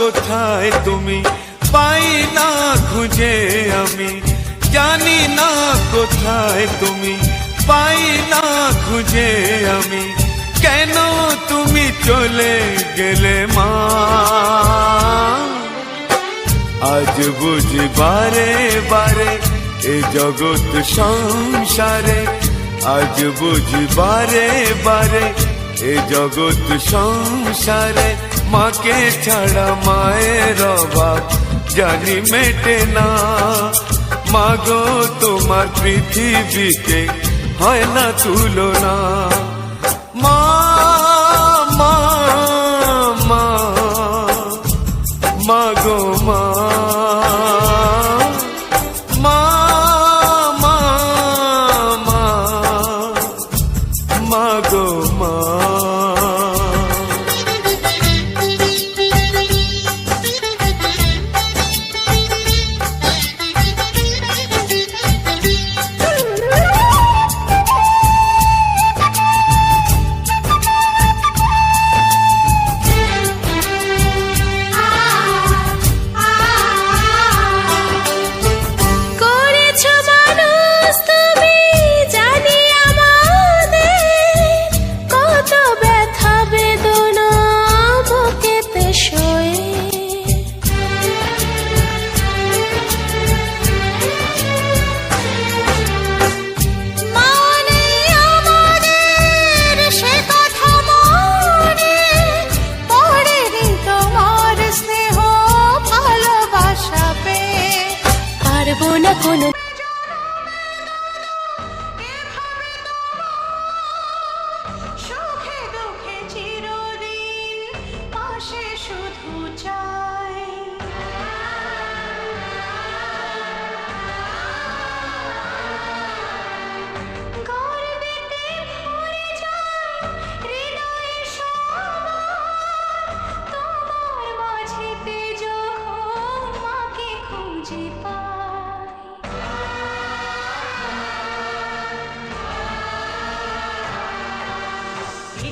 কোথায় তুমি, পাই না খুঁজে আমি, জানি না কোথায় তুমি, পাই না খুঁজে আমি, কেন তুমি চলে গেলে মা। আজ বুঝি বারে বারে এ জগৎ সংসারে, আজ বুঝি বারে বারে এ জগৎ সংসারে, মাকে ছাড়া মায়ের অভাব জানি মেটে না। মাগো তোমার পৃথিবীতে হয় না তুলনা। মা মা মা মাগো মা, মা মা মা মাগো মা।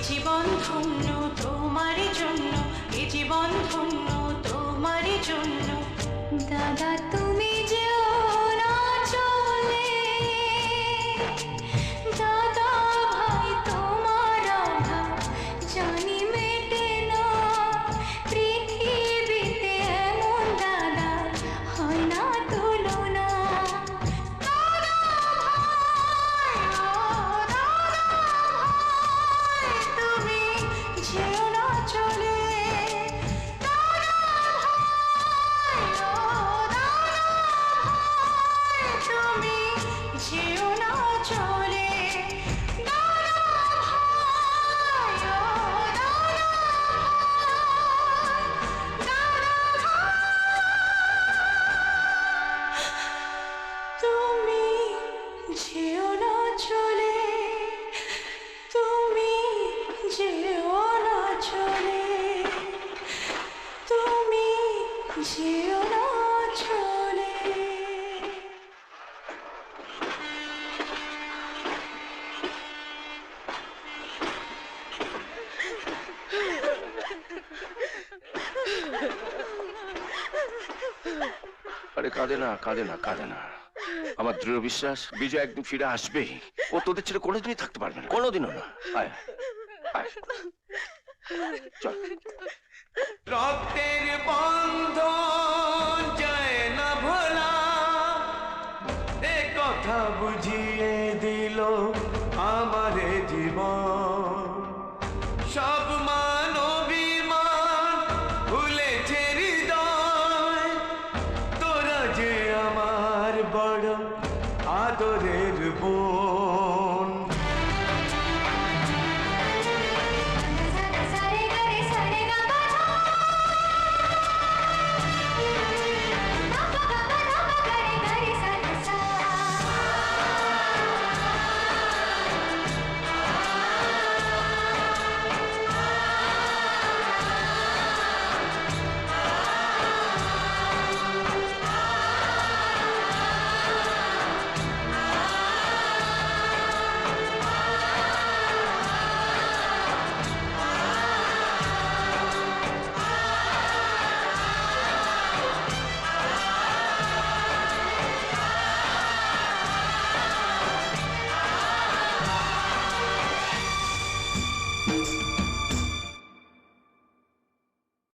জীবন ধন্য তোমার জন্য, এ জীবন ধন্য তোমার জন্য। দাদা তুমি যেও না চলে, দাদা ভাই তোমার অভাব জানি মেটে না। পৃথিবীতে এমন দাদা হয় না তুলনা। যেও না চলে, তুমি যেও না চলে। তুমি যেও না চলে, তুমি যেও না চলে, তুমি যেও না চলে। আরে কাঁদে না কাঁদে না কাঁদে না, আমার দৃঢ় বিশ্বাস বিজয় একদিন ফিরে আসবেই। ও তোদের ছেড়ে কোনোদিনই থাকতে পারবে না, কোনোদিনও না। আয় আয় চল। রক্তের বন্ধন যায় না ভোলা, এ কথা বুঝিয়ে দিল আমার জীবন। সব মান অভিমান ভুলেছে